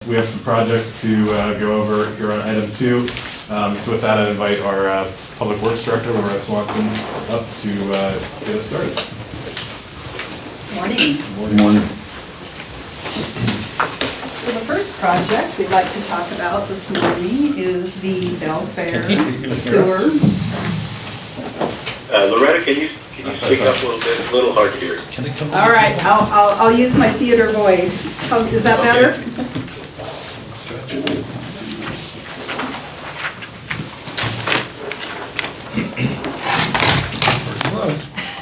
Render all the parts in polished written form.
We have some projects to go over here on item 2. So with that, I invite our Public Works Director, Laura Swanson, up to get us started. Morning. Morning. So the first project we'd like to talk about this morning is the Belfair sewer. Loretta, can you speak up a little bit? It's a little hard to hear. Can I come All right, I'll use my theater voice. Is that better?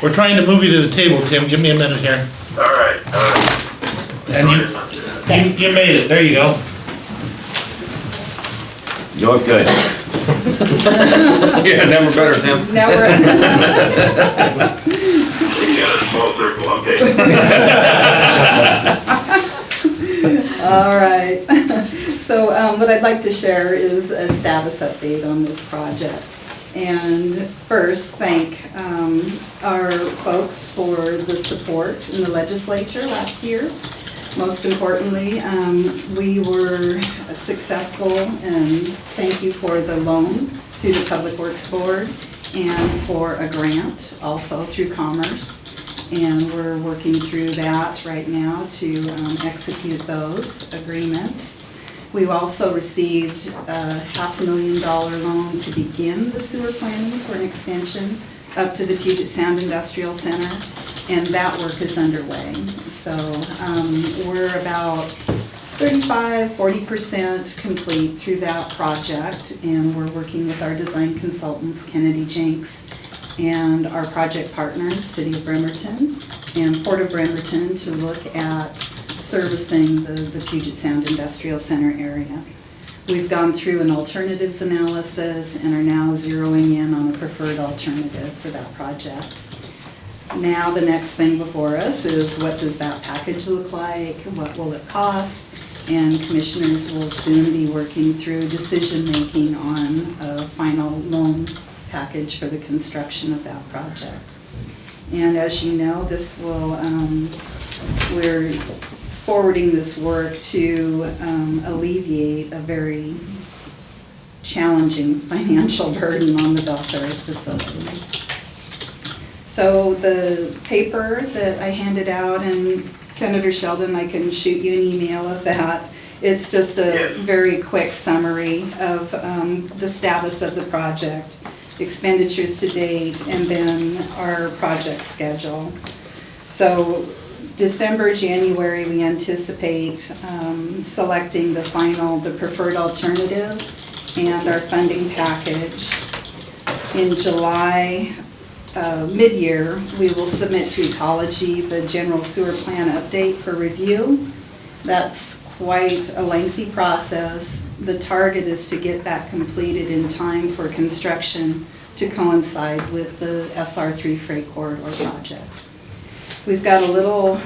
We're trying to move you to the table, Tim. Give me a minute here. All right. And you made it. There you go. You look good. Yeah, never better, Tim. Never. You got a small circle, okay. All right. So what I'd like to share is a status update on this project. And first, thank our folks for the support in the legislature last year. Most importantly, we were successful, and thank you for the loan through the Public Works Board and for a grant also through Commerce. And we're working through that right now to execute those agreements. We've also received a $500,000 loan to begin the sewer planning for an extension up to the Puget Sound Industrial Center, and that work is underway. So we're about 35–40% complete through that project, and we're working with our design consultants, Kennedy Jenks, and our project partners, City of Bremerton and Port of Bremerton, to look at servicing the Puget Sound Industrial Center area. We've gone through an alternatives analysis and are now zeroing in on a preferred alternative for that project. Now the next thing before us is, what does that package look like? What will it cost? And commissioners will soon be working through decision-making on a final loan package for the construction of that project. And as you know, this will, we're forwarding this work to alleviate a very challenging financial burden on the Belfair facility. So the paper that I handed out, and Senator Sheldon, I can shoot you an email of that. It's just a very quick summary of the status of the project, expenditures to date, and then our project schedule. So December, January, we anticipate selecting the preferred alternative and our funding package. In July, mid-year, we will submit to Ecology the general sewer plan update for review. That's quite a lengthy process. The target is to get that completed in time for construction to coincide with the SR3 freight corridor project. We've got a little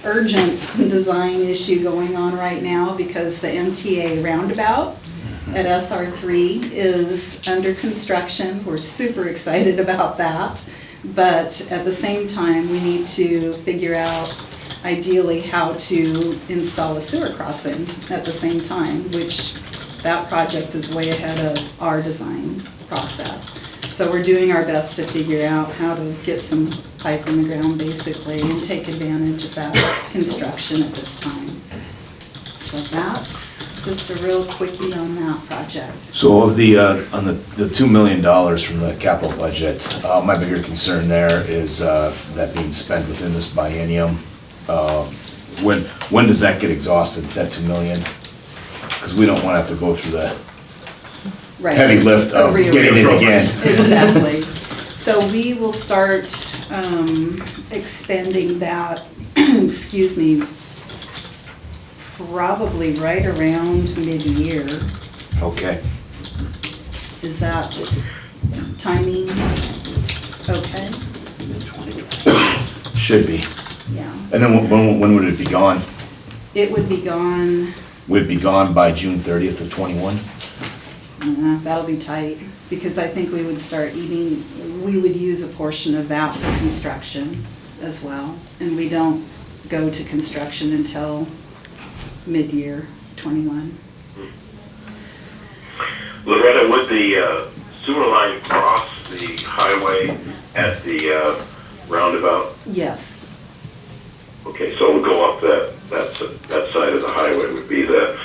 urgent design issue going on right now because the MTA roundabout at SR3 is under construction. We're super excited about that, but at the same time, we need to figure out ideally how to install a sewer crossing at the same time, which that project is way ahead of our design process. So we're doing our best to figure out how to get some pipe in the ground basically and take advantage of that construction at this time. So that's just a real quickie on that project. So of the, on the $2 million from the capital budget, my bigger concern there is that being spent within this biennium. When does that get exhausted, that $2 million? Because we don't want to have to go through that heavy lift of getting it again. Exactly. So we will start expending that, excuse me, probably right around mid-year. Okay. Is that timing okay? Should be. Yeah. And then when would it be gone? It would be gone. Would it be gone by June 30th of 21? That'll be tight, because I think we would start eating, we would use a portion of that for construction as well. And we don't go to construction until mid-year 21. Loretta, would the sewer line cross the highway at the roundabout? Yes. Okay, so it would go up that side of the highway would be the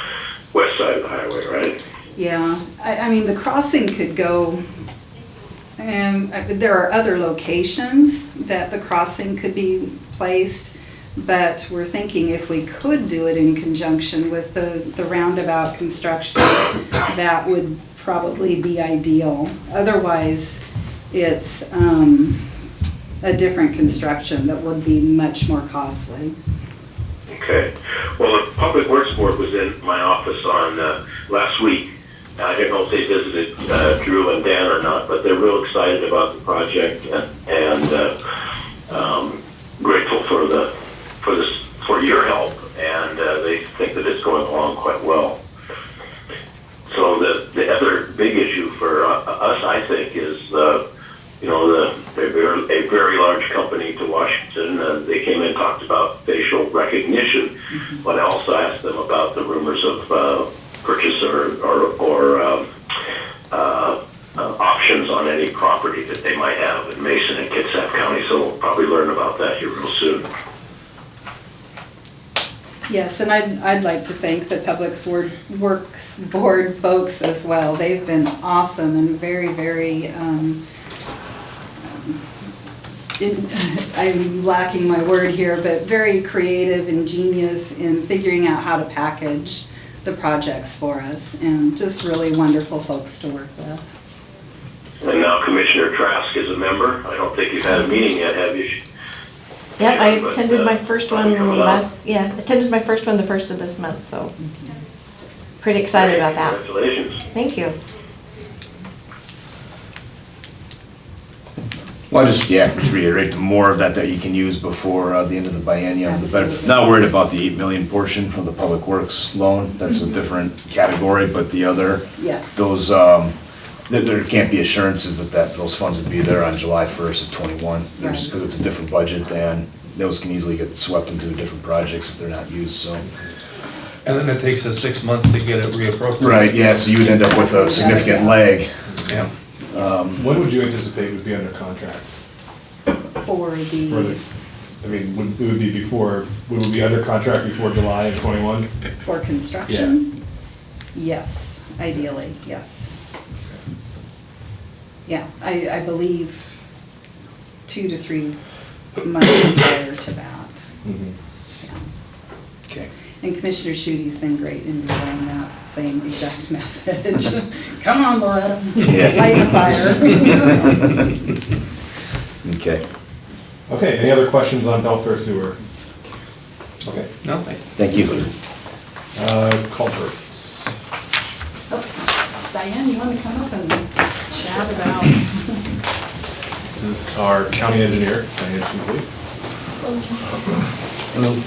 west side of the highway, right? Yeah, I mean, the crossing could go, there are other locations that the crossing could be placed, but we're thinking if we could do it in conjunction with the roundabout construction, that would probably be ideal. Otherwise, it's a different construction that would be much more costly. Okay. Well, the Public Works Board was in my office on last week. I don't know if they visited Drew and Dan or not, but they're real excited about the project and grateful for your help, and they think that it's going along quite well. So the other big issue for us, I think, is they're a very large company to Washington. They came in and talked about facial recognition, but I also asked them about the rumors of purchase or options on any property that they might have in Mason and Kitsap County. So we'll probably learn about that here real soon. Yes, and I'd like to thank the Public Works Board folks as well. They've been awesome and very, very, I'm lacking my word here, but very creative, ingenious in figuring out how to package the projects for us, and just really wonderful folks to work with. And now Commissioner Trask is a member. I don't think you've had a meeting yet, have you? Yeah, I But, attended my first one attended my first one the first of this month, so pretty excited about that. Congratulations. Thank you. Well, just reiterate, the more of that you can use before the end of the biennium, the better. Absolutely. Not worried about the 8 million portion of the Public Works loan, that's a different category, but the other, Yes. those, there can't be assurances that those funds would be there on July 1st of 21, Right. because it's a different budget, and those can easily get swept into different projects if they're not used, so. And then it takes us 6 months to get it reappropriated. Right, yeah, so you would end up with a significant lag. Yeah. When would you anticipate would be under contract? For the, It would be before, would it be under contract before July of 21? for construction? Yes, ideally, yes. Yeah, I believe 2 to 3 months prior to that. Mhm. Yeah. Okay. And Commissioner Schuette's been great in relaying that same exact message. Come on, Loretta, Yeah. light the fire. Okay, Okay, any other questions on Belfair Sewer? Okay, No? thank you. culverts. Oh, Diane, you want to come up and chat about? This is our county engineer, Diane Sheatley. Hello.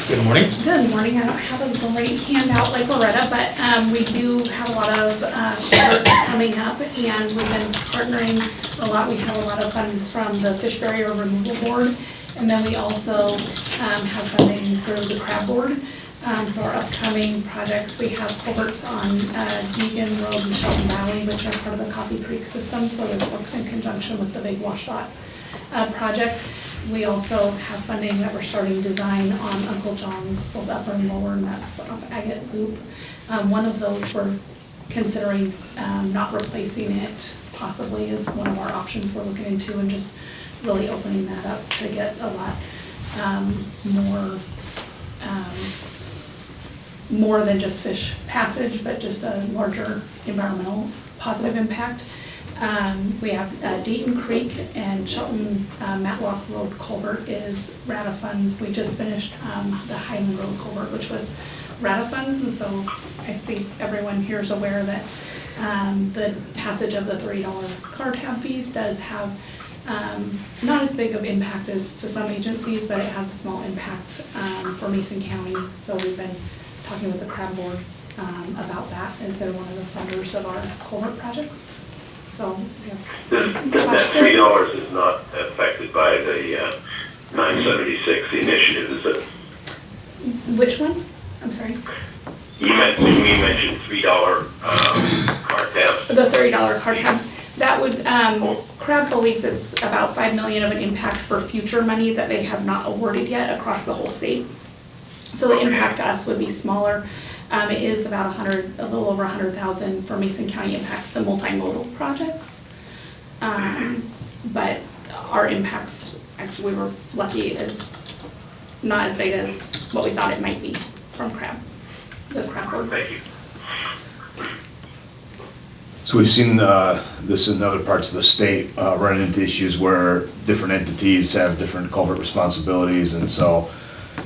Good morning. Good morning. I don't have a great handout like Loretta, but we do have a lot of work coming up, and we've been partnering a lot. We have a lot of funds from the Fish Barrier Removal Board, and then we also have funding through the Crab Board. So our upcoming projects, we have culverts on Deegan Road and Sheldon Valley, which are part of the Coffee Creek system, so this works in conjunction with the big washout project. We also have funding that we're starting design on Uncle John's, both upper and lower, and that's off Agate Loop. One of those we're considering not replacing it, possibly is one of our options we're looking into, and just really opening that up to get a lot more than just fish passage, but just a larger environmental positive impact. We have Dayton Creek and Shelton Matlock Road culvert is RATA funds. We just finished the Highland Road culvert, which was RATA funds, and so I think everyone here is aware that the passage of the $3 car tab fees does have not as big of impact as to some agencies, but it has a small impact for Mason County. So we've been talking with the Crab Board about that, as they're one of the funders of our culvert projects. So, That $3 is not affected by the 976 initiative, is it? which one? I'm sorry. You mentioned $3 card tabs. The $30 card tabs, that would, CRAB believes it's about 5 million of an impact for future money that they have not awarded yet across the whole state. So the impact to us would be smaller. It is about a little over 100,000 for Mason County impacts to multimodal projects. But our impacts, actually, we were lucky, is not as big as what we thought it might be from CRAB, the CRAB board. Thank you. So we've seen this in other parts of the state, running into issues where different entities have different culvert responsibilities, and so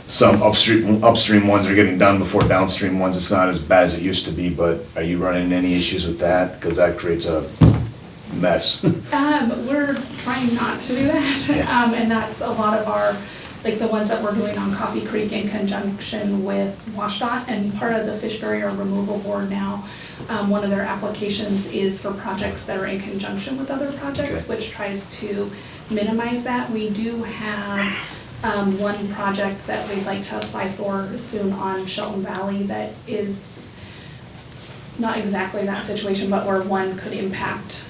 some upstream ones are getting done before downstream ones. It's not as bad as it used to be, but are you running into any issues with that? Because that creates a mess. We're trying not to do that, Yeah. And that's a lot of our, like the ones that we're doing on Coffee Creek in conjunction with WashDOT, and part of the fish barrier removal board now. One of their applications is for projects that are in conjunction with other projects, Okay. which tries to minimize that. We do have one project that we'd like to apply for soon on Sheldon Valley that is not exactly that situation, but where one could impact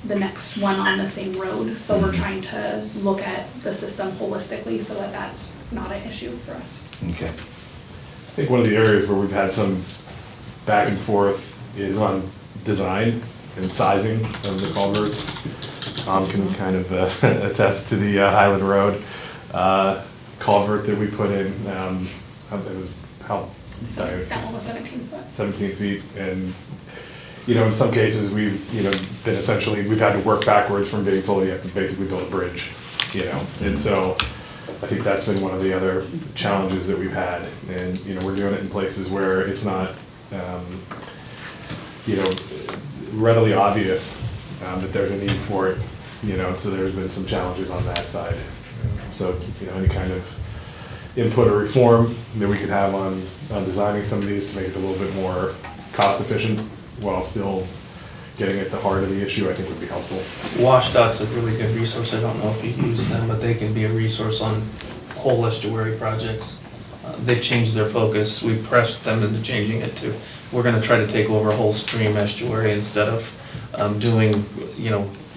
the next one on the same road. So we're trying to look at the system holistically so that that's not an issue for us. Okay. I think one of the areas where we've had some back and forth is on design and sizing of the culverts. Tom can kind of attest to the Highland Road culvert that we put in. It was how? So that one was 17 foot. 17 feet, and in some cases, we've been we've had to work backwards from being told you have to basically build a bridge, and so I think that's been one of the other challenges that we've had, and we're doing it in places where it's not readily obvious that there's a need for it, so there's been some challenges on that side. So any kind of input or reform that we could have on designing some of these to make it a little bit more cost efficient while still getting at the heart of the issue, I think would be helpful. WashDOT's a really good resource. I don't know if you use them, but they can be a resource on whole estuary projects. They've changed their focus. We pressed them into changing it to, we're gonna try to take over a whole stream estuary instead of doing,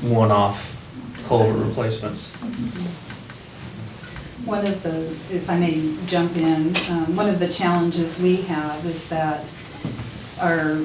one-off culvert replacements. One of the, if I may jump in, one of the challenges we have is that our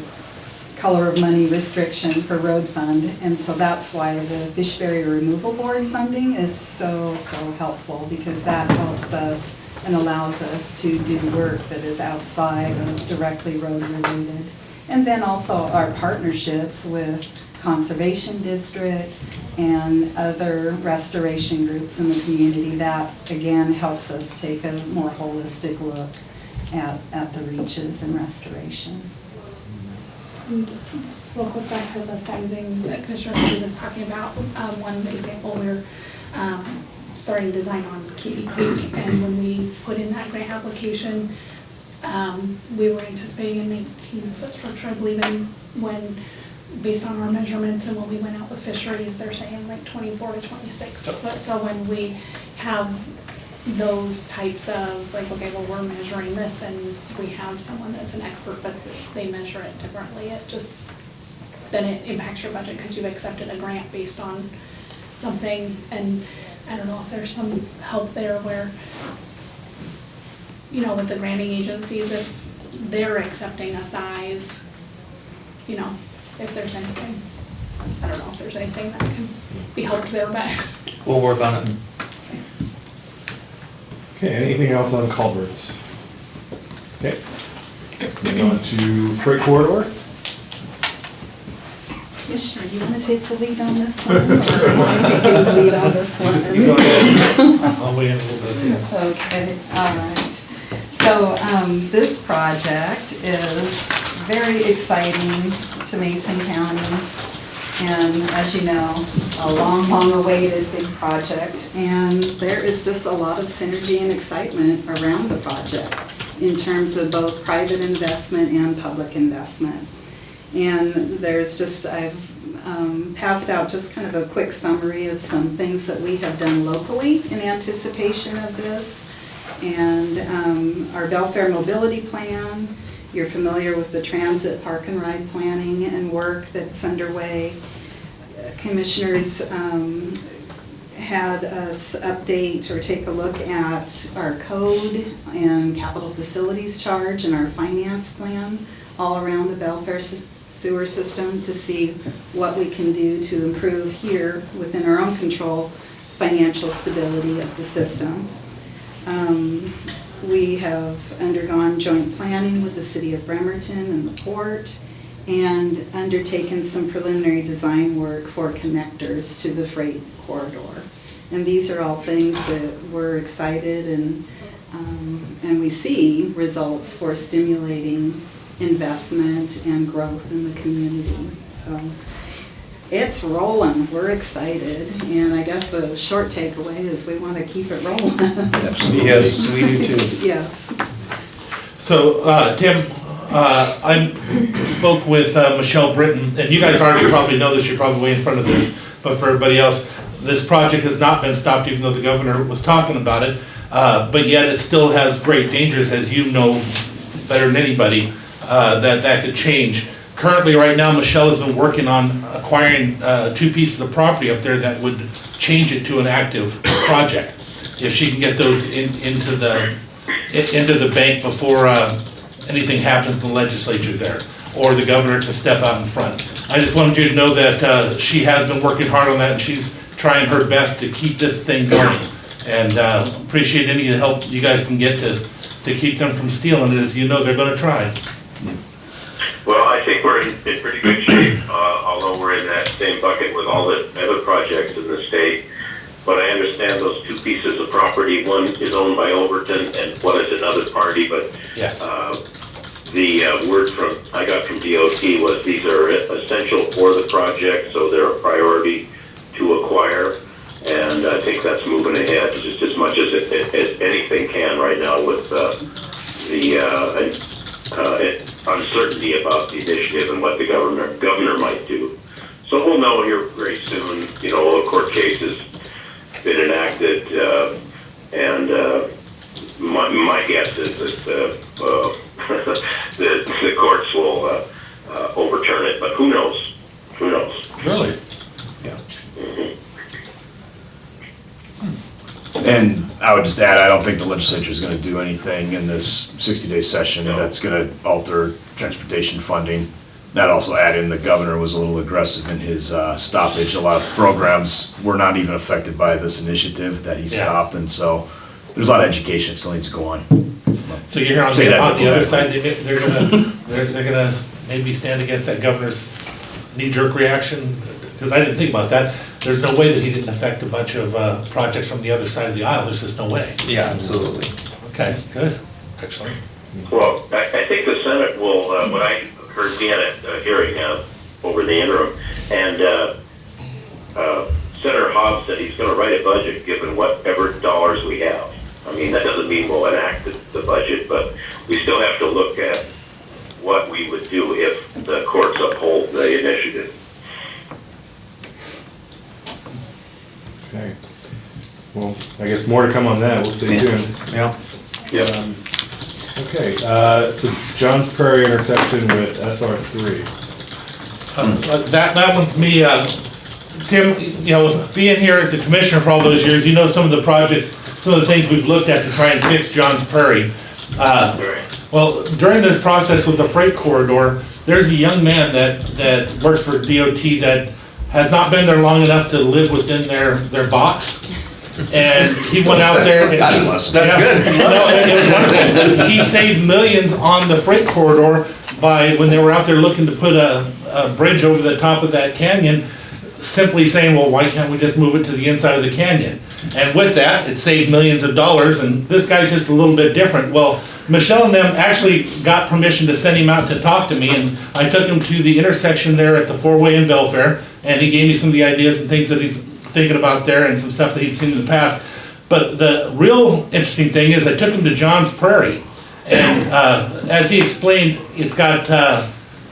color of money restriction for road fund, and so that's why the fish barrier removal board funding is so helpful, because that helps us and allows us to do work that is outside of directly road related. And then also our partnerships with Conservation District and other restoration groups in the community, that again helps us take a more holistic look at the reaches and restoration. And just real quick back to the sizing that Commissioner Griffey was talking about. One example, we're starting design on Katy Creek, and when we put in that grant application, we were anticipating an 18-foot structure, I believe, and when, based on our measurements and when we went out with fisheries, they're saying like 24 to 26 foot. So when we have those types of, like, okay, well, we're measuring this and we have someone that's an expert, but they measure it differently, it just, then it impacts your budget because you've accepted a grant based on something. And I don't know if there's some help there where, with the granting agencies, if they're accepting a size, if there's anything, I don't know if there's anything that can be helped there, but. We'll work on it. Okay, anything else on culverts? Okay, moving on to freight corridor. Commissioner, you want to take the lead on this one, or am I taking the lead on this one? I'll weigh in a little bit, yeah. Okay, all right. So this project is very exciting to Mason County, and as you know, a long awaited big project, and there is just a lot of synergy and excitement around the project in terms of both private investment and public investment. And there's just, I've passed out just kind of a quick summary of some things that we have done locally in anticipation of this. And our Belfair Mobility Plan, you're familiar with the transit park and ride planning and work that's underway. Commissioners had us update or take a look at our code and capital facilities charge and our finance plan all around the Belfair sewer system to see what we can do to improve here within our own control financial stability of the system. We have undergone joint planning with the city of Bremerton and the port, and undertaken some preliminary design work for connectors to the freight corridor. And these are all things that we're excited and we see results for stimulating investment and growth in the community. So it's rolling, we're excited, and I guess the short takeaway is we want to keep it rolling. Absolutely. Yes, we do too. Yes. So, Tim, I spoke with Michelle Britton, and you guys already probably know this, you're probably way in front of this, but for everybody else, this project has not been stopped even though the governor was talking about it, but yet it still has great dangers, as you know better than anybody, that could change. Currently, right now, Michelle has been working on acquiring 2 pieces of property up there that would change it to an active project. If she can get those into the bank before anything happens in the legislature there, or the governor to step out in front. I just wanted you to know that she has been working hard on that, and she's trying her best to keep this thing going. And appreciate any of the help you guys can get to keep them from stealing it, as you know they're gonna try. Well, I think we're in pretty good shape, although we're in that same bucket with all the other projects in the state. But I understand those 2 pieces of property, one is owned by Overton and one is another party, but Yes. the word I got from DOT was these are essential for the project, so they're a priority to acquire. And I think that's moving ahead just as much as anything can right now with the uncertainty about the initiative and what the governor might do. So we'll know here very soon. You know, a court case has been enacted, and my guess is that the courts will overturn it. But who knows? Who knows? Really? Yeah. And I would just add, I don't think the legislature is going to do anything in this 60-day session that's going to alter transportation funding. That also add in the governor was a little aggressive in his stoppage. A lot of programs were not even affected by this initiative that he stopped, and so there's a lot of education still needs to go on. So you're here on Say that the other diplomatically. side, they're gonna maybe stand against that governor's knee-jerk reaction? Because I didn't think about that. There's no way that he didn't affect a bunch of projects from the other side of the aisle. There's just no way. Yeah, absolutely. Okay, good, excellent. Well, I think the Senate will, what I heard Dan at hearing over the interim, and Senator Hobbs said he's going to write a budget given whatever dollars we have. I mean, that doesn't mean we'll enact the budget, but we still have to look at what we would do if the courts uphold the initiative. Okay. Well, I guess more to come on that. We'll stay tuned. Yeah. Yeah. Okay, so Johns Prairie intersection with SR3. That one's me. Tim, you know, being here as a commissioner for all those years, you know some of the projects, some of the things we've looked at to try and fix Johns Prairie. Well, during this process with the freight corridor, there's a young man that works for DOT that has not been there long enough to live within their box. And he went out there and God bless him. That's good. No, it was wonderful. He saved millions on the freight corridor by, when they were out there looking to put a bridge over the top of that canyon, simply saying, well, why can't we just move it to the inside of the canyon? And with that, it saved millions of dollars, and this guy's just a little bit different. Well, Michelle and them actually got permission to send him out to talk to me, and I took him to the intersection there at the four-way in Belfair, and he gave me some of the ideas and things that he's thinking about there and some stuff that he'd seen in the past. But the real interesting thing is I took him to Johns Prairie, and as he explained, it's got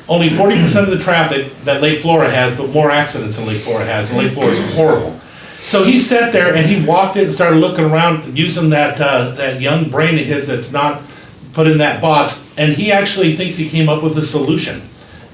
only 40% of the traffic that Lake Flora has, but more accidents than Lake Flora has, and Lake Flora is horrible. So he sat there and he walked it and started looking around using that young brain of his that's not put in that box, and he actually thinks he came up with a solution.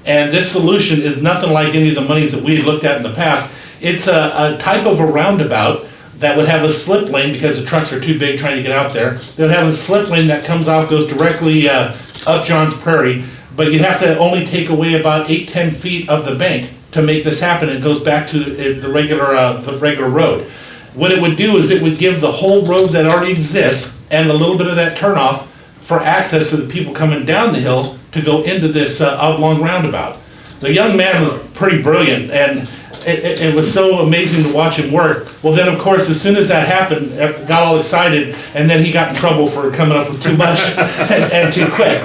And this solution is nothing like any of the monies that we had looked at in the past. It's a type of a roundabout that would have a slip lane because the trucks are too big trying to get out there. They would have a slip lane that comes off, goes directly up John's Prairie, but you'd have to only take away about 8-10 feet of the bank to make this happen. It goes back to the regular road. What it would do is it would give the whole road that already exists and a little bit of that turnoff for access to the people coming down the hill to go into this oblong roundabout. The young man was pretty brilliant, and it was so amazing to watch him work. Well, then, of course, as soon as that happened, got all excited, and then he got in trouble for coming up with too much and too quick.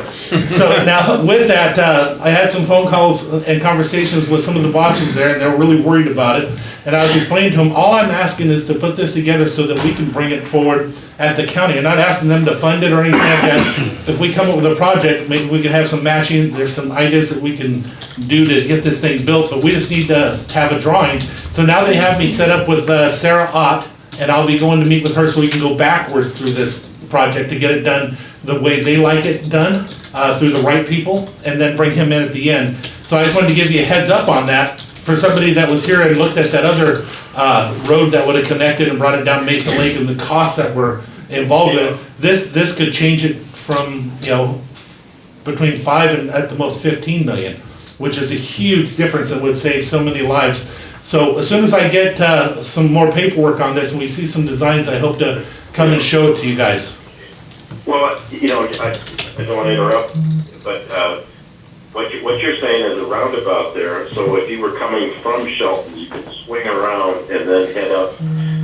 So now, with that, I had some phone calls and conversations with some of the bosses there, and they were really worried about it. And I was explaining to them, all I'm asking is to put this together so that we can bring it forward at the county. I'm not asking them to fund it or anything like that. If we come up with a project, maybe we can have some matching. There's some ideas that we can do to get this thing built, but we just need to have a drawing. So now they have me set up with Sarah Ott, and I'll be going to meet with her so we can go backwards through this project to get it done the way they like it done, through the right people, and then bring him in at the end. So I just wanted to give you a heads up on that. For somebody that was here and looked at that other road that would have connected and brought it down Mason Lake and the costs that were involved in it, this could change it from, between 5 and at the most 15 million, which is a huge difference and would save so many lives. So as soon as I get some more paperwork on this and we see some designs, I hope to come and show it to you guys. Well, I don't want to interrupt, but what you're saying is a roundabout there. So if you were coming from Sheldon, you could swing around and then head up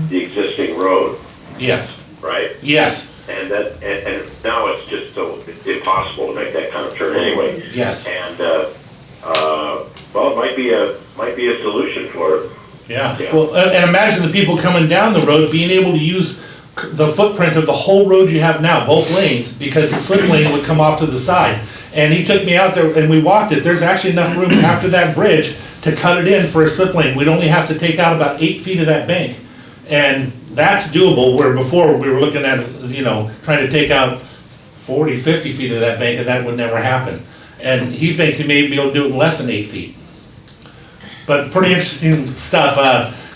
the existing road. Yes. Right? Yes. And now it's just so impossible to make that kind of turn anyway. Yes. And well, it might be a solution for it. Yeah. Well, and imagine the people coming down the road being able to use the footprint of the whole road you have now, both lanes, because the slip lane would come off to the side. And he took me out there and we walked it. There's actually enough room after that bridge to cut it in for a slip lane. We'd only have to take out about 8 feet of that bank. And that's doable, where before we were looking at, trying to take out 40, 50 feet of that bank, and that would never happen. And he thinks he may be able to do it in less than 8 feet. But pretty interesting stuff.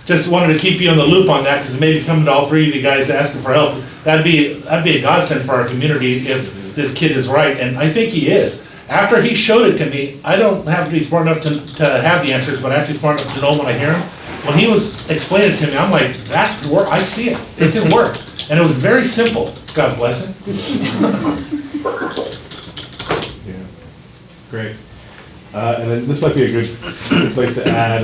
Just wanted to keep you in the loop on that, because maybe coming to all three of you guys asking for help, that'd be a godsend for our community if this kid is right, and I think he is. After he showed it to me, I don't have to be smart enough to have the answers, but actually smart enough to know when I hear them. When he was explaining it to me, I'm like, that work, I see it, it can work. And it was very simple, God bless him. Yeah, great. And then this might be a good place to add,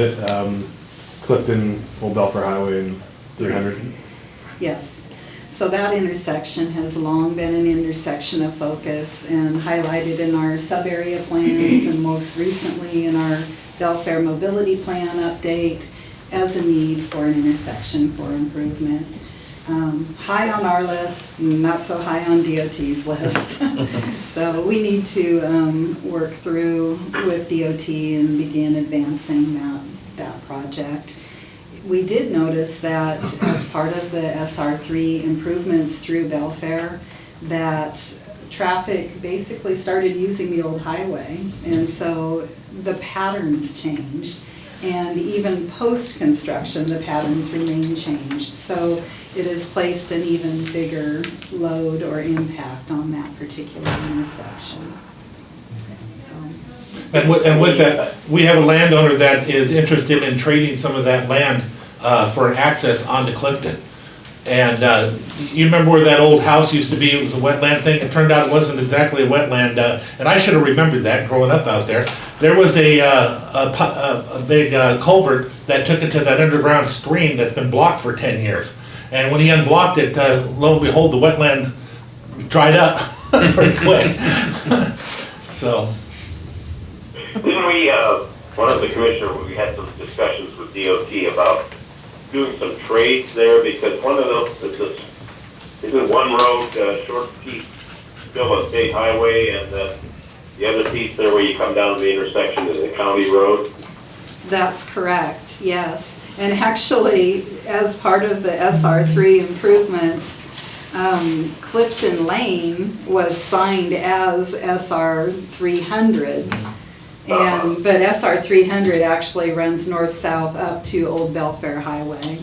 Clifton, Old Belfair Highway and 300. Yes. So that intersection has long been an intersection of focus and highlighted in our sub-area plans and most recently in our Belfair Mobility Plan update as a need for an intersection for improvement. High on our list, not so high on DOT's list. So we need to work through with DOT and begin advancing that project. We did notice that as part of the SR3 improvements through Belfair, that traffic basically started using the old highway, and so the patterns changed. And even post-construction, the patterns remain changed. So it has placed an even bigger load or impact on that particular intersection. So. And with that, we have a landowner that is interested in trading some of that land for access onto Clifton. And you remember where that old house used to be? It was a wetland thing. It turned out it wasn't exactly a wetland. And I should have remembered that growing up out there. There was a big culvert that took it to that underground stream that's been blocked for 10 years. And when he unblocked it, lo and behold, the wetland dried up pretty quick. So. Didn't we, one of the commissioners, we had some discussions with DOT about doing some trades there, because one of those, isn't one road, short piece, still a state highway, and the other piece there where you come down to the intersection is a county road? That's correct, yes. And actually, as part of the SR3 improvements, Clifton Lane was signed as SR 300. But SR 300 actually runs north-south up to Old Belfair Highway.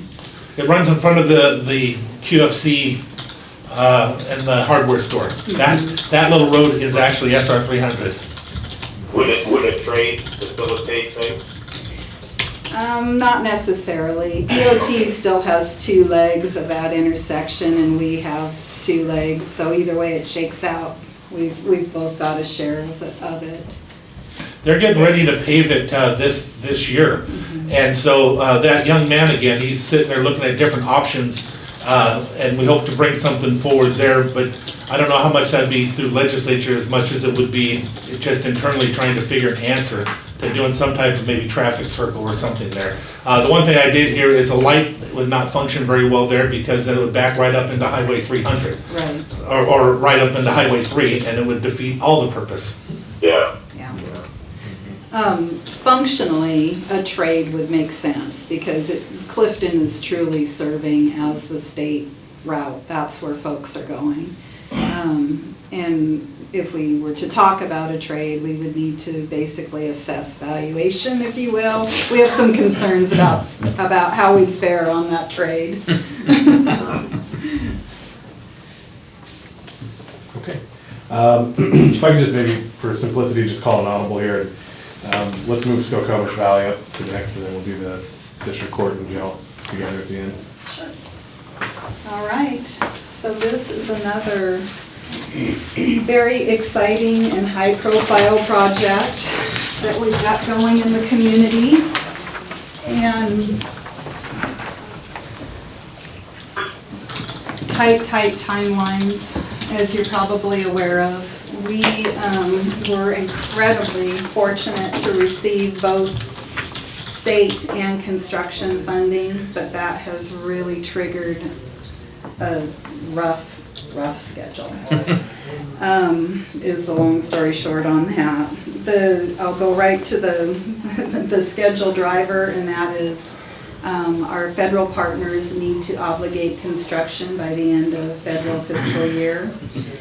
It runs in front of the QFC and the hardware store. That little road is actually SR 300. Would a trade facilitate things? Not necessarily. DOT still has 2 legs of that intersection, and we have 2 legs, so either way it shakes out. We've both got a share of it. They're getting ready to pave it this year. And so that young man, again, he's sitting there looking at different options, and we hope to bring something forward there, but I don't know how much that'd be through legislature as much as it would be just internally trying to figure an answer to doing some type of maybe traffic circle or something there. The one thing I did hear is a light would not function very well there because then it would back right up into Highway 300. Right. Or right up into Highway 3, and it would defeat all the purpose. Yeah. Functionally, a trade would make sense because Clifton is truly serving as the state route. That's where folks are going. And if we were to talk about a trade, we would need to basically assess valuation, if you will. We have some concerns about how we'd fare on that trade. Okay. If I could just maybe, for simplicity, just call an audible here. Let's move Skokomish Valley up to the next, and then we'll do the district court and jail together at the end. Sure. All right. So this is another very exciting and high-profile project that we've got going in the community. And tight timelines, as you're probably aware of. We were incredibly fortunate to receive both state and construction funding, but that has really triggered a rough schedule. Is the long story short on that. I'll go right to the schedule driver, and that is our federal partners need to obligate construction by the end of federal fiscal year.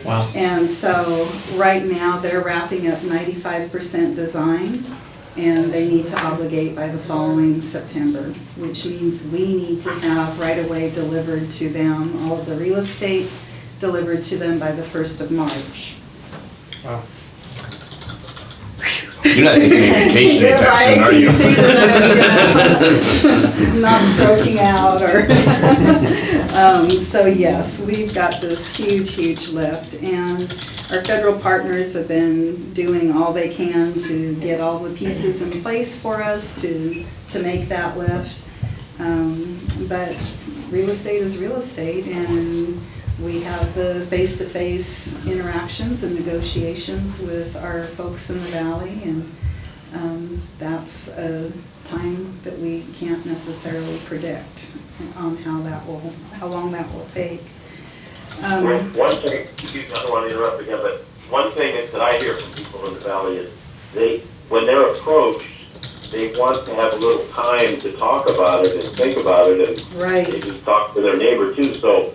Wow. And so right now they're wrapping up 95% design, and they need to obligate by the following September, which means we need to have right away delivered to them, all of the real estate delivered to them by the 1st of March. Wow. You're not taking any vacation anytime soon, are you? See that I'm not stroking out or, so yes, we've got this huge lift, and our federal partners have been doing all they can to get all the pieces in place for us to make that lift. But real estate is real estate, and we have the face-to-face interactions and negotiations with our folks in the valley, and that's a time that we can't necessarily predict on how long that will take. One thing, excuse me, I don't want to interrupt again, but one thing that I hear from people in the valley is when they're approached, they want to have a little time to talk about it and think about it, and Right. they just talk to their neighbor too. So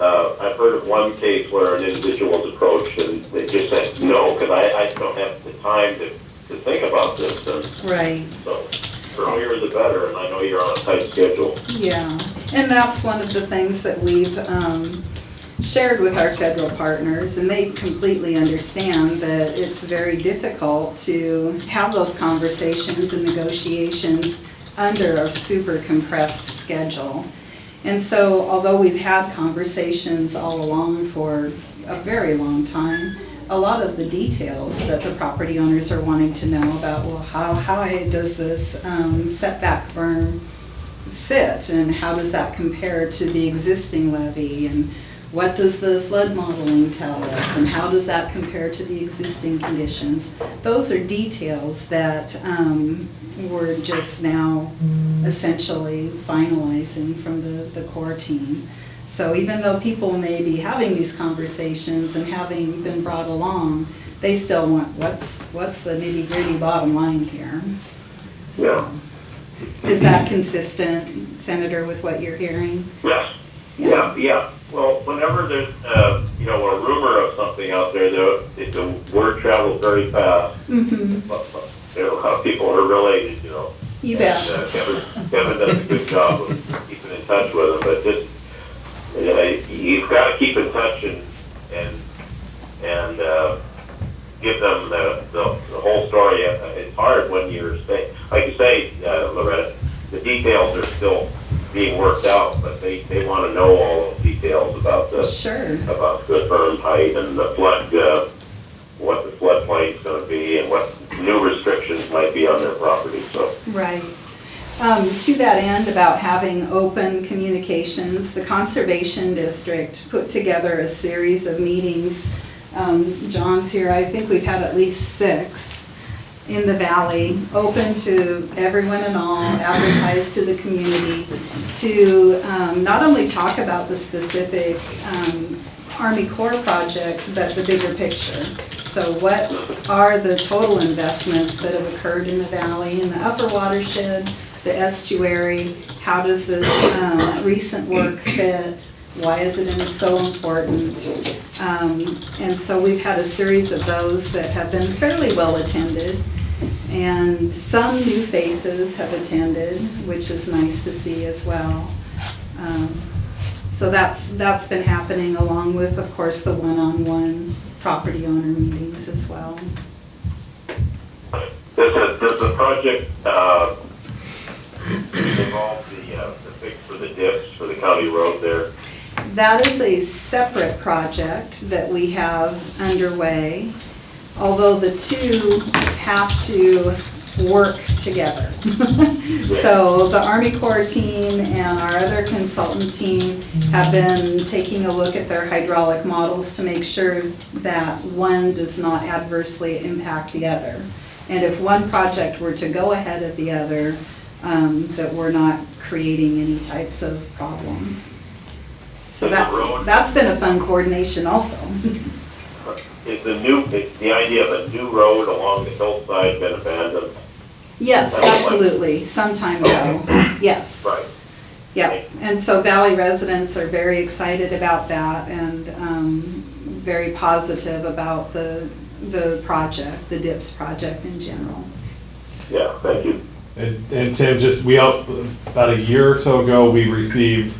I've heard of one case where an individual was approached and they just said, no, because I don't have the time to think about this. And Right. so earlier the better, and I know you're on a tight schedule. Yeah, and that's one of the things that we've shared with our federal partners, and they completely understand that it's very difficult to have those conversations and negotiations under a super compressed schedule. And so, although we've had conversations all along for a very long time, a lot of the details that the property owners are wanting to know about, well, how high does this setback berm sit, and how does that compare to the existing levee, and what does the flood modeling tell us, and how does that compare to the existing conditions? Those are details that we're just now essentially finalizing from the core team. So even though people may be having these conversations and having been brought along, they still want what's the nitty-gritty bottom line here. So, Is that consistent, Senator, with what you're hearing? Yes. Yeah. Well, whenever there's, you know, a rumor of something out there, the word travels very fast. Mm-hmm. You know, how people are related, you know. You bet. And, Kevin does a good job of keeping in touch with them, but just, you've got to keep in touch and give them the whole story. It's hard when you're like you say, Loretta, the details are still being worked out, but they want to know all those details about the berm height and the flood, what the floodplain is going to be and what new restrictions might be on their property. So Right. To that end, about having open communications, the Conservation District put together a series of meetings. John's here, I think we've had at least 6 in the valley, open to everyone and all, advertised to the community, to not only talk about the specific Army Corps projects, but the bigger picture. So what are the total investments that have occurred in the valley, in the upper watershed, the estuary? How does this recent work fit? Why is it so important? And so we've had a series of those that have been fairly well attended, and some new faces have attended, which is nice to see as well. So that's been happening, along with, of course, the one-on-one property owner meetings as well. does the project involve the fix for the dips for the county road there? That is a separate project that we have underway, although the two have to work together. So the Army Corps team and our other consultant team have been taking a look at their hydraulic models to make sure that one does not adversely impact the other. And if one project were to go ahead of the other, that we're not creating any types of problems. So that's been a fun coordination also. Is the idea of a new road along the hillside been abandoned? Yes, absolutely, some time ago, yes. Right. Yeah, and so Valley residents are very excited about that, and very positive about the project, the DIPS project in general. Yeah, thank you. And Tim, about a year or so ago, we received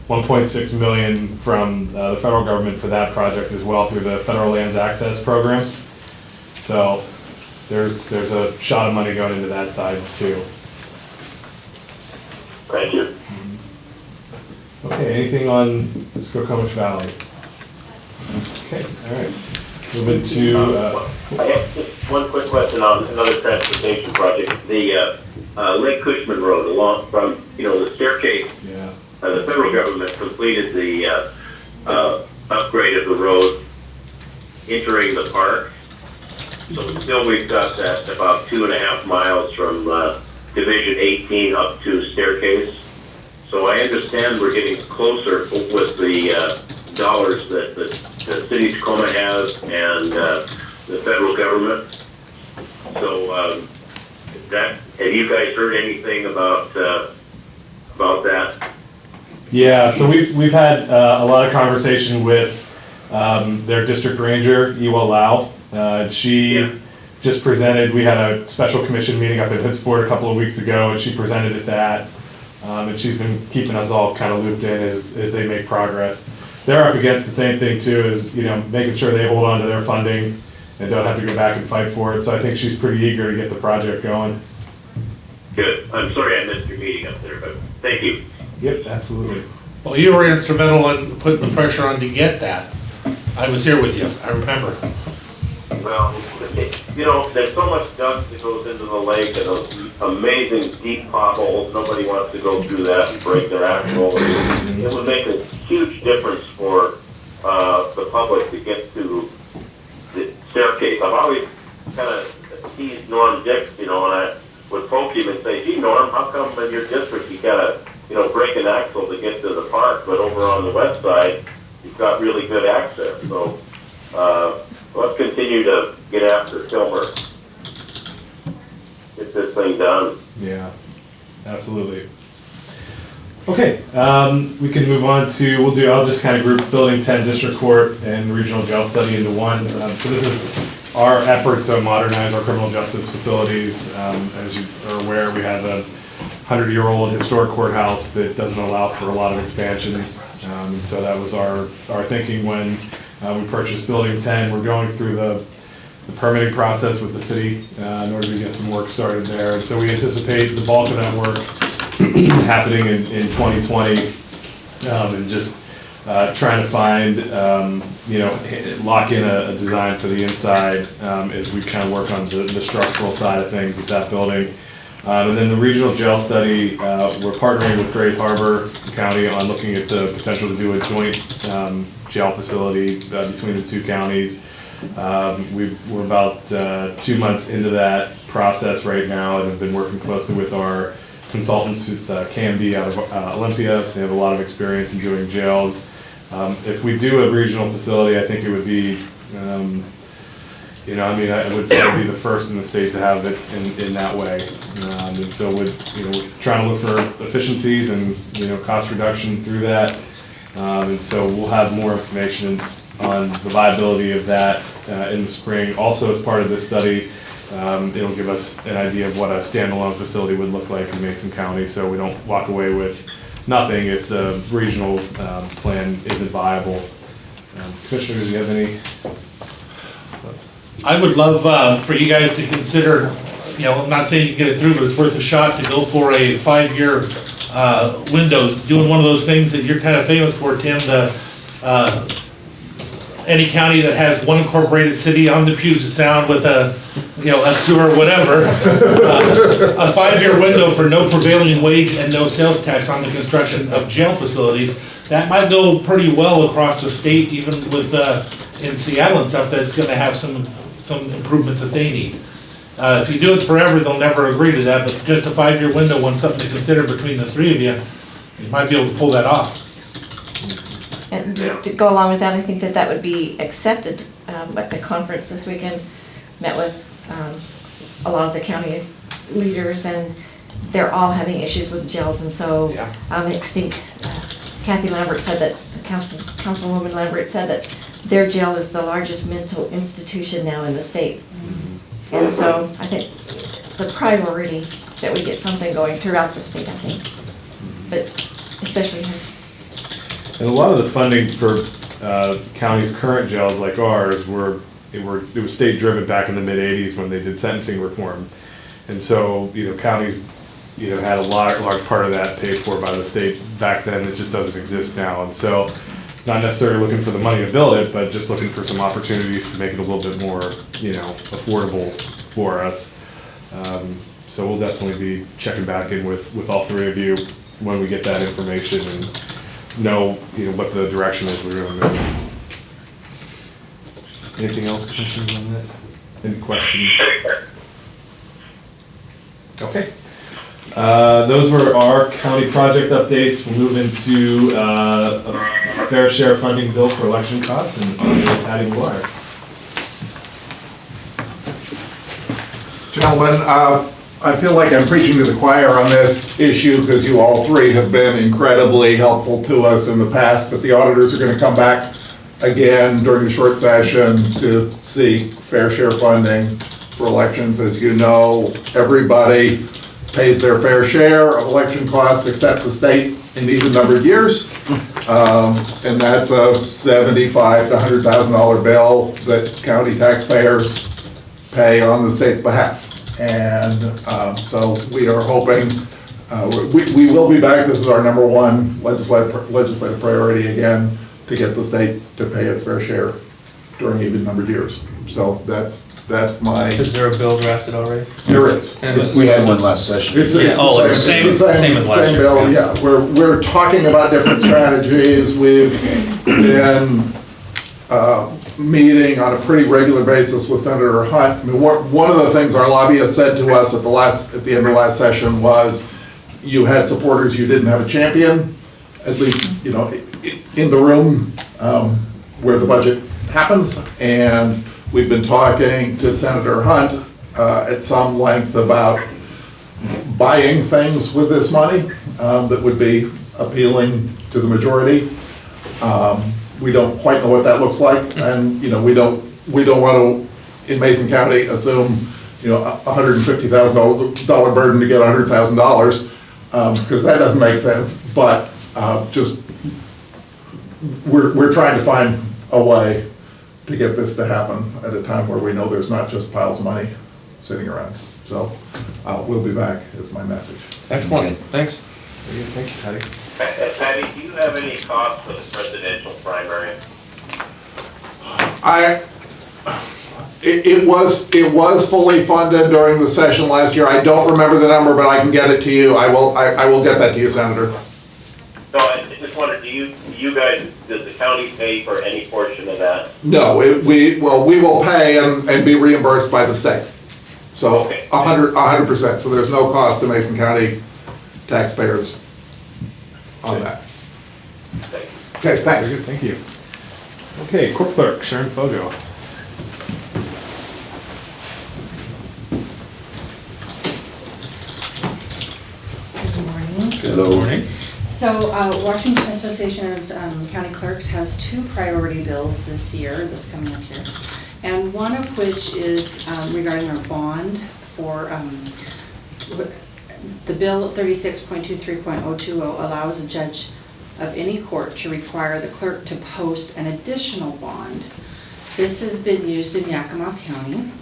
1.6 million from the federal government for that project as well through the Federal Lands Access Program. So there's a shot of money going into that side too. Thank you. Okay, anything on Skokomish Valley? Okay, all right. Moving to. I have just one quick question on another transportation project. The Lake Cushman Road along from, the staircase. Yeah. The federal government completed the upgrade of the road entering the park. So still we've got that about 2.5 miles from Division 18 up to Staircase. So I understand we're getting closer with the dollars that the city of Tacoma has and the federal government. So have you guys heard anything about that? Yeah, so we've had a lot of conversation with their district ranger, Iwa Lau. She just presented, we had a special commission meeting up in Hoodsport a couple of weeks ago, and she presented at that. And she's been keeping us all kind of looped in as they make progress. They're up against the same thing too, as making sure they hold on to their funding and don't have to go back and fight for it. So I think she's pretty eager to get the project going. Good. I'm sorry I missed your meeting up there, but thank you. Yep, absolutely. Well, you were instrumental in putting the pressure on to get that. I was here with you, I remember. Well, there's so much dust that goes into the lake and those amazing deep potholes. Nobody wants to go through that and break their axle. It would make a huge difference for the public to get to the staircase. I've always kind of teased Norm Dix, and I would poke him and say, gee, Norm, how come in your district you gotta, break an axle to get to the park, but over on the west side, you've got really good access. So let's continue to get after Kilmer. Get this thing done. Yeah. absolutely. Okay, we can move on to, I'll just kind of group Building 10 District Court and Regional Jail Study into one. So this is our effort to modernize our criminal justice facilities. As you are aware, we have a 100-year-old historic courthouse that doesn't allow for a lot of expansion. So that was our thinking when we purchased Building 10. We're going through the permitting process with the city in order to get some work started there. And so we anticipate the bulk of that work happening in 2020, and just trying to find, lock in a design for the inside as we kind of work on the structural side of things at that building. And then the regional jail study, we're partnering with Grays Harbor County on looking at the potential to do a joint jail facility between the two counties. We're about 2 months into that process right now, and have been working closely with our consultants. It's KMD out of Olympia. They have a lot of experience in doing jails. If we do a regional facility, I think it would be, it would probably be the first in the state to have it in that way. And so we're trying to look for efficiencies and, cost reduction through that. And so we'll have more information on the viability of that in the spring. Also, as part of this study, it'll give us an idea of what a standalone facility would look like in Mason County, so we don't walk away with nothing if the regional plan isn't viable. Commissioner, do you have any thoughts? I would love for you guys to consider, I'm not saying you can get it through, but it's worth a shot to go for a 5-year window, doing one of those things that you're kind of famous for, Tim, any county that has one incorporated city on the Puget Sound with a sewer, whatever, a 5-year window for no prevailing wage and no sales tax on the construction of jail facilities. That might go pretty well across the state, even with in Seattle and stuff. That's going to have some improvements that they need. If you do it forever, they'll never agree to that. But just a 5-year window, one something to consider between the three of you, you might be able to pull that off. And to go along with that, I think that would be accepted. At the conference this weekend, met with a lot of the county leaders, and they're all having issues with jails. And so I think Kathy Lambert said that, Councilwoman Lambert said that their jail is the largest mental institution now in the state. And so I think it's a priority that we get something going throughout the state, I think, but especially here. And a lot of the funding for counties' current jails like ours it was state driven back in the mid-'80s when they did sentencing reform. And so, counties, had a large part of that paid for by the state back then. It just doesn't exist now. And so, not necessarily looking for the money to build it, but just looking for some opportunities to make it a little bit more, affordable for us. So we'll definitely be checking back in with all three of you when we get that information and know, what the direction is we're going to go. Anything else, questions on that? Any questions? Okay. Those were our county project updates. We'll move into a fair share funding bill for election costs, and Patty McGuire. Gentlemen, I feel like I'm preaching to the choir on this issue because you all three have been incredibly helpful to us in the past, but the auditors are going to come back again during the short session to seek fair share funding for elections. As you know, everybody pays their fair share of election costs except the state in even numbered years. And that's a $75,000 to $100,000 bill that county taxpayers pay on the state's behalf. And so we are hoping, we will be back. This is our number one legislative priority again, to get the state to pay its fair share during even numbered years. So that's my. Is there a bill drafted already? There is. We had one last session. It's the same as last year. Bill, yeah. We're talking about different strategies. We've been meeting on a pretty regular basis with Senator Hunt. I mean, one of the things our lobbyist said to us at the end of last session was, you had supporters, you didn't have a champion, at least, in the room where the budget happens. And we've been talking to Senator Hunt at some length about buying things with this money that would be appealing to the majority. We don't quite know what that looks like, and, you know, we don't want to, in Mason County, assume, you know, a $150,000 burden to get $100,000, because that doesn't make sense, but just, we're trying to find a way to get this to happen at a time where we know there's not just piles of money sitting around. So, we'll be back, is my message. Excellent, thanks. Very good. Thank you, Patty. Patty, do you have any costs for the presidential primary? It was fully funded during the session last year. I don't remember the number, but I can get it to you. I will get that to you, Senator. No, I just wondered, do you guys, does the county pay for any portion of that? No, we will pay and be reimbursed by the state. So Okay. 100%. So there's no cost to Mason County taxpayers on that. Thank you. Okay, thanks. Very good, thank you. Okay, Court Clerk Sharon Fogo. Good morning. Good morning. So Washington Association of County Clerks has two priority bills this year, this coming up here. And one of which is regarding our bond for, the bill 36.23.020 allows a judge of any court to require the clerk to post an additional bond. This has been used in Yakima County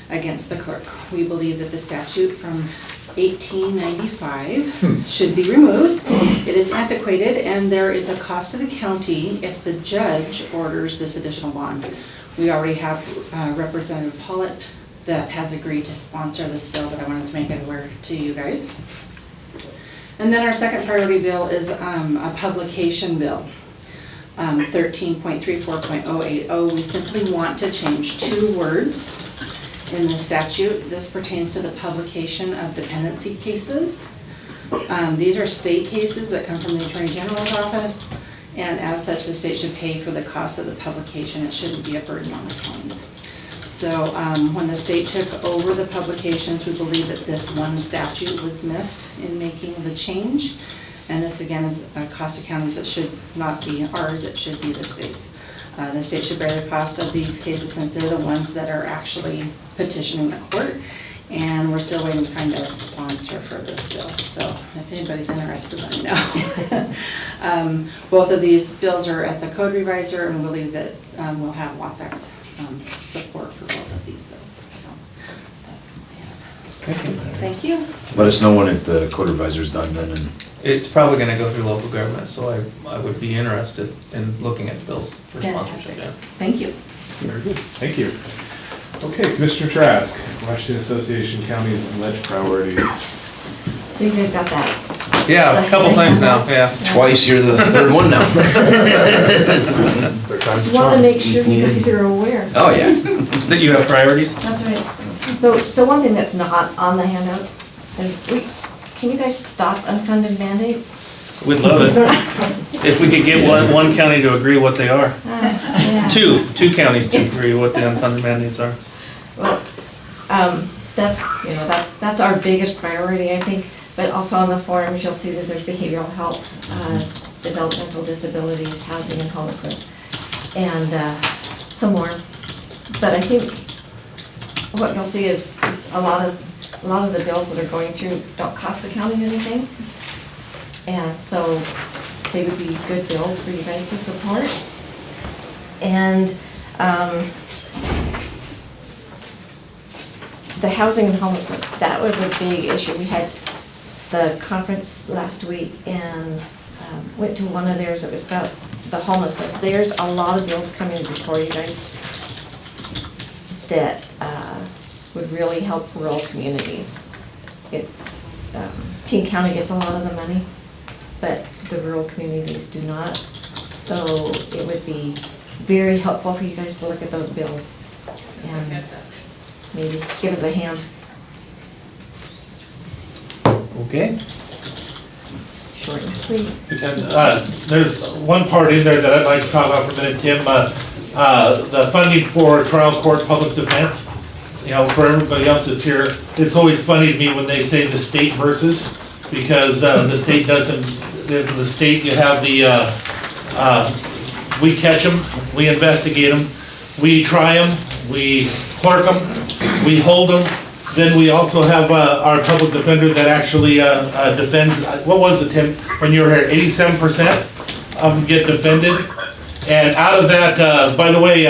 against the clerk. We believe that the statute from 1895 should be removed. It is antiquated, and there is a cost to the county if the judge orders this additional bond. We already have Representative Pollitt that has agreed to sponsor this bill, but I wanted to make it aware to you guys. And then our second priority bill is a publication bill, 13.34.080. We simply want to change two words in the statute. This pertains to the publication of dependency cases. These are state cases that come from the Attorney General's office, and as such, the state should pay for the cost of the publication. It shouldn't be a burden on the counties. So when the state took over the publications, we believe that this one statute was missed in making the change. And this again is a cost to counties that should not be ours, it should be the state's. The state should bear the cost of these cases since they're the ones that are actually petitioning the court. And we're still waiting to find a sponsor for this bill. So if anybody's interested, let me know. Both of these bills are at the code revisor, and we believe that we'll have WASAC's support for both of these bills. So that's all I have. Thank you. Thank you. Let us know when the code revisor's done then, and It's probably gonna go through local government, so I would be interested in looking at bills for sponsorship, Fantastic. yeah. Thank you. Very good, thank you. Okay, Commissioner Trask, Washington Association Counties Ledge Priorities. So you guys got that? Yeah, a couple times now, yeah. twice, you're the third one now. Third time's Just the want to charm. make sure you guys are aware. Oh, yeah. That you have priorities? That's right. So one thing that's not on the handouts is can you guys stop unfunded mandates? We'd love it. If we could get one county to agree what they are. Yeah. Two counties to agree what the unfunded mandates are. Well, that's our biggest priority, I think, but also on the forums, you'll see that there's behavioral health, developmental disabilities, housing and homelessness, and some more. But I think what you'll see is a lot of the bills that are going through don't cost the county anything. And so they would be good bills for you guys to support. And the housing and homelessness, that was a big issue. We had the conference last week and went to one of theirs. It was about the homelessness. There's a lot of bills coming before you guys that would really help rural communities. King County gets a lot of the money, but the rural communities do not. So it would be very helpful for you guys to look at those bills and maybe give us a hand. Okay. Short and sweet. And there's one part in there that I'd like to talk about for a minute, Tim. The funding for trial court public defense. you know, for everybody else that's here, it's always funny to me when they say the state versus, because the state doesn't, in the state you have the, we catch them, we investigate them, we try them, we clerk them, we hold them, then we also have our public defender that actually defends, what was it, Tim, when you were here, 87% of them get defended? And out of that, by the way,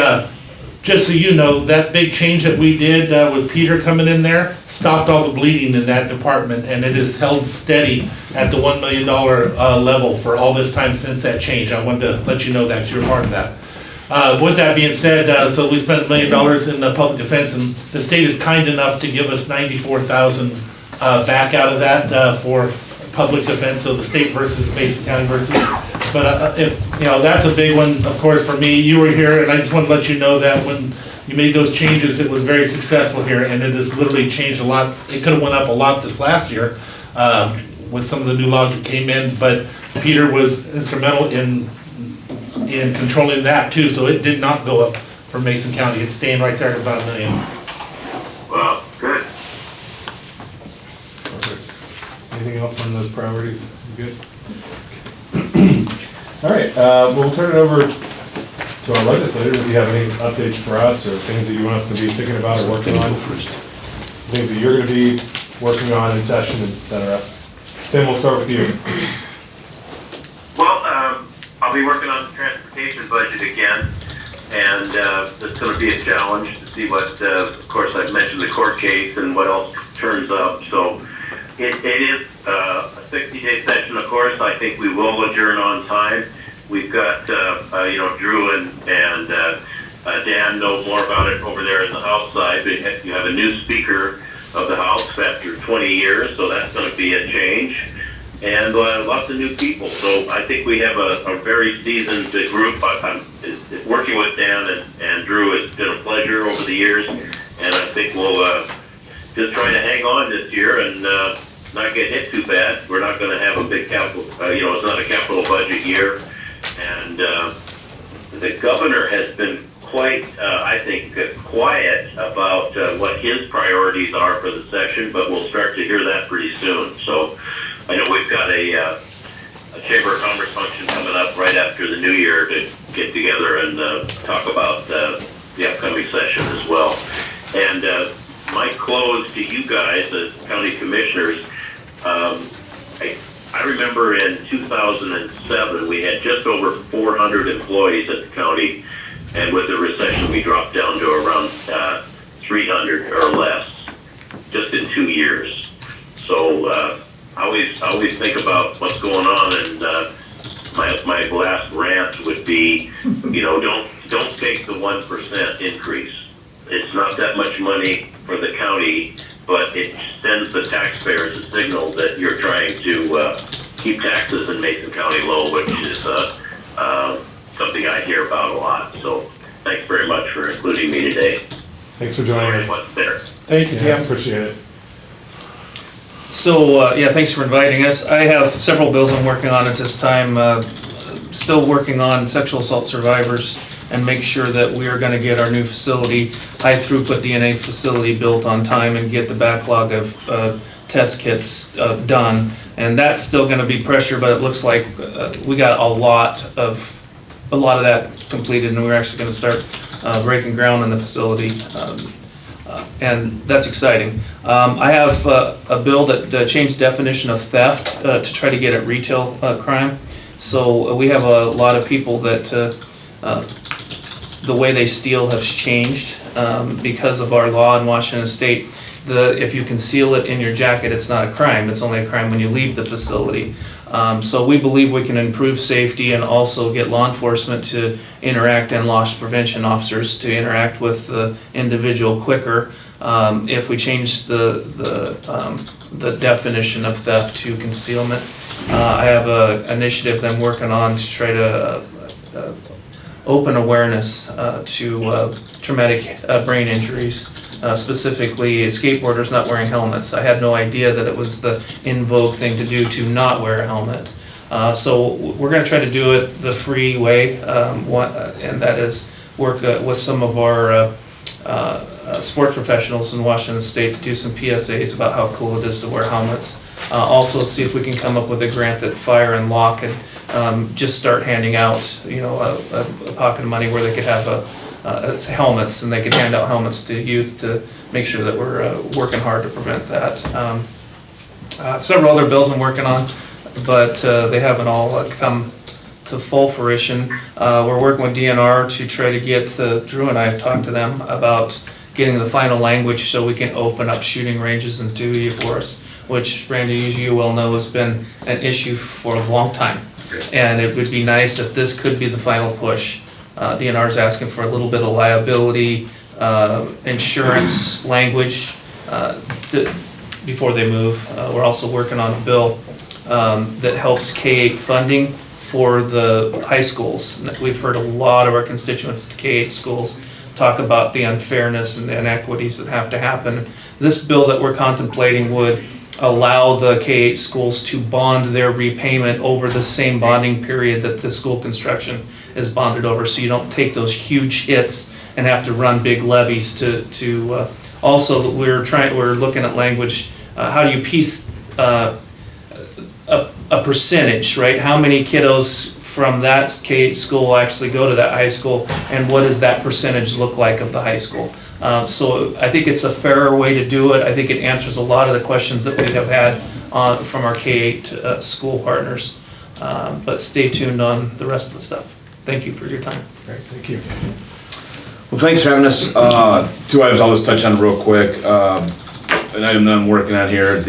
just so you know, that big change that we did with Peter coming in there stopped all the bleeding in that department, and it has held steady at the $1 million level for all this time since that change. I wanted to let you know that, 'cause you're part of that. With that being said, so we spent $1 million in the public defense, and the state is kind enough to give us $94,000 back out of that for public defense, so the state versus Mason County versus. But if, you know, that's a big one, of course, for me. You were here, and I just want to let you know that when you made those changes, it was very successful here, and it has literally changed a lot. It could have went up a lot this last year with some of the new laws that came in, but Peter was instrumental in controlling that too, so it did not go up for Mason County. It's staying right there at about $1 million. Wow, good. Perfect. Anything else on those priorities? You good? All right, we'll turn it over to our legislators. If you have any updates for us or things that you want us to be thinking about or working on. Things that you're gonna be working on in session, et cetera. Tim, we'll start with you. Well, I'll be working on the transportation budget again, and it's going to be a challenge to see what, of course, I've mentioned the court case and what else turns up. So it is a 60-day session, of course. I think we will adjourn on time. We've got, Drew and Dan know more about it over there in the House side. You have a new Speaker of the House after 20 years, so that's going to be a change. And lots of new people, so I think we have a very seasoned group. Working with Dan and Drew has been a pleasure over the years, and I think we'll just try to hang on this year and not get hit too bad. We're not going to have a big capital, it's not a capital budget year, and the governor has been quite, I think, quiet about what his priorities are for the session, but we'll start to hear that pretty soon. So I know we've got a Chamber of Commerce function coming up right after the new year to get together and talk about the upcoming session as well. And my close to you guys as county commissioners, I remember in 2007 we had just over 400 employees at the county, and with the recession we dropped down to around 300 or less just in 2 years. So I always think about what's going on, and my last rant would be, don't take the 1% increase. It's not that much money for the county, but it sends the taxpayers a signal that you're trying to keep taxes in Mason County low, which is something I hear about a lot. So thanks very much for including me today. Thanks for joining us. What's there? Thank you, Yeah, Tim. appreciate it. So, thanks for inviting us. I have several bills I'm working on at this time. Still working on sexual assault survivors and make sure that we are gonna get our new facility, high throughput DNA facility built on time and get the backlog of test kits done. And that's still gonna be pressure, but it looks like we got a lot of that completed, and we're actually gonna start breaking ground on the facility. And that's exciting. I have a bill that changed definition of theft to try to get at retail crime. So we have a lot of people that the way they steal has changed because of our law in Washington State. If you conceal it in your jacket, it's not a crime. It's only a crime when you leave the facility. So we believe we can improve safety and also get law enforcement to interact, and loss prevention officers to interact with the individual quicker if we change the definition of theft to concealment. I have an initiative that I'm working on to try to open awareness to traumatic brain injuries. Specifically skateboarders not wearing helmets. I had no idea that it was the in vogue thing to do to not wear a helmet. So we're going to try to do it the free way, and that is work with some of our sports professionals in Washington State to do some PSAs about how cool it is to wear helmets. Also see if we can come up with a grant that Fire and Law can just start handing out, you know, a pocket of money where they could have helmets, and they could hand out helmets to youth to make sure that we're working hard to prevent that. Several other bills I'm working on, but they haven't all come to full fruition. We're working with DNR to try to get, Drew and I have talked to them about getting the final language so we can open up shooting ranges in Dewey for us, which, Randy, as you well know, has been an issue for a long time. And it would be nice if this could be the final push. DNR is asking for a little bit of liability, insurance language before they move. We're also working on a bill that helps K-8 funding for the high schools. We've heard a lot of our constituents at K-8 schools talk about the unfairness and the inequities that have to happen. This bill that we're contemplating would allow the K-8 schools to bond their repayment over the same bonding period that the school construction is bonded over, so you don't take those huge hits and have to run big levies to also, we're looking at language, how do you piece a percentage, right? How many kiddos from that K-8 school actually go to that high school, and what does that percentage look like of the high school? So I think it's a fairer way to do it. I think it answers a lot of the questions that we have had from our K-8 school partners. But stay tuned on the rest of the stuff. Thank you for your time. Great, thank you. Well, thanks for having us. Two items I'll just touch on real quick. An item that I'm working on here,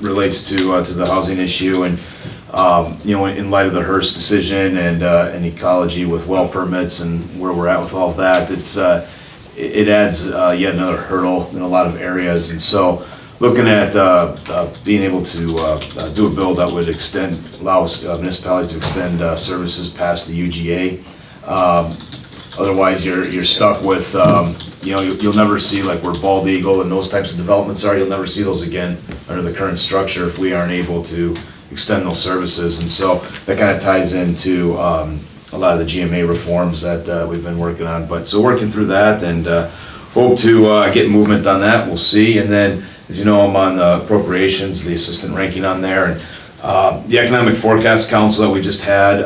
relates to the housing issue, and you know, in light of the Hearst decision and ecology with well permits and where we're at with all of that, it adds yet another hurdle in a lot of areas. And so, looking at being able to do a bill that would allow municipalities to extend services past the UGA. Otherwise, you're stuck with, you know, you'll never see, like where Bald Eagle and those types of developments are, you'll never see those again under the current structure if we aren't able to extend those services. And so that kind of ties into a lot of the GMA reforms that we've been working on. But so working through that, and hope to get movement on that. We'll see. And then, as you know, I'm on appropriations, the assistant ranking on there, and the Economic Forecast Council that we just had,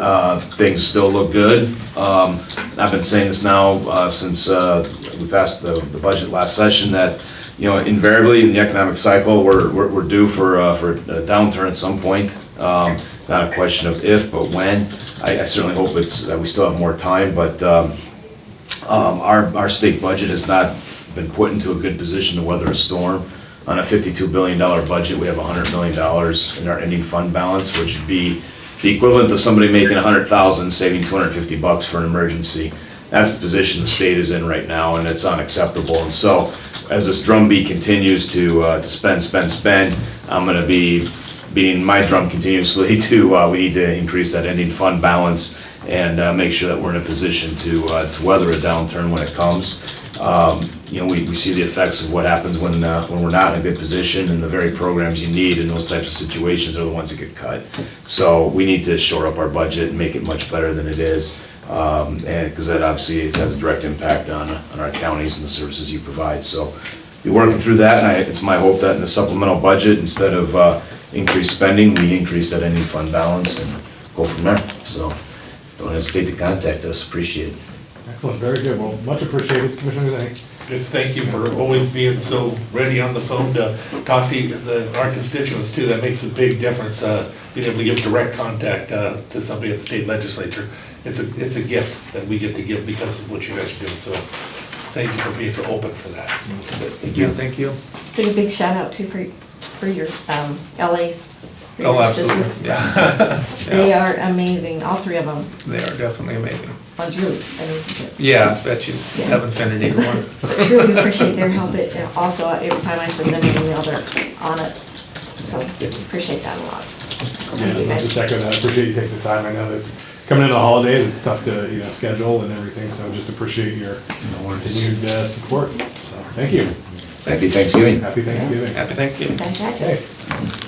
things still look good. I've been saying this now since we passed the budget last session, that, you know, invariably in the economic cycle, we're due for a downturn at some point. Not a question of if, but when. I certainly hope we still have more time, but our state budget has not been put into a good position to weather a storm. On a $52 billion budget, we have $100 million in our ending fund balance, which would be the equivalent of somebody making $100,000 saving $250 for an emergency. That's the position the state is in right now, and it's unacceptable. And so, as this drumbeat continues to spend, I'm going to be beating my drum continuously to we need to increase that ending fund balance and make sure that we're in a position to weather a downturn when it comes. You know, we see the effects of what happens when we're not in a good position, and the very programs you need in those types of situations are the ones that get cut. So we need to shore up our budget and make it much better than it is, and because that obviously has a direct impact on our counties and the services you provide. So we're working through that, and it's my hope that in the supplemental budget, instead of increased spending, we increase that ending fund balance and go from there. So don't hesitate to contact us. Appreciate it. Excellent, very good. Well, much appreciated, Commissioner Zhang. Just thank you for always being so ready on the phone to talk to our constituents too. That makes a big difference, being able to give direct contact to somebody at the state legislature. It's a gift that we get to give because of what you guys are doing. So thank you for being so open for that. Thank you. Thank you. Big a big shout out too for your LA. for your Oh, absolutely, assistants. yeah. They are amazing, all three of them. They are definitely amazing. One's really amazing too. Yeah, I bet you haven't offended either one. But truly appreciate their help. Also, every time I send them an email, they're on it. So appreciate that a lot. Thank you Yeah, I'll guys. just echo that. I appreciate you taking the time. I know it's coming into the holidays, it's tough to, schedule and everything, so just appreciate your continued support. So, thank you. Happy Thanksgiving. Happy Thanksgiving. Happy Thanksgiving. Fantastic. Okay.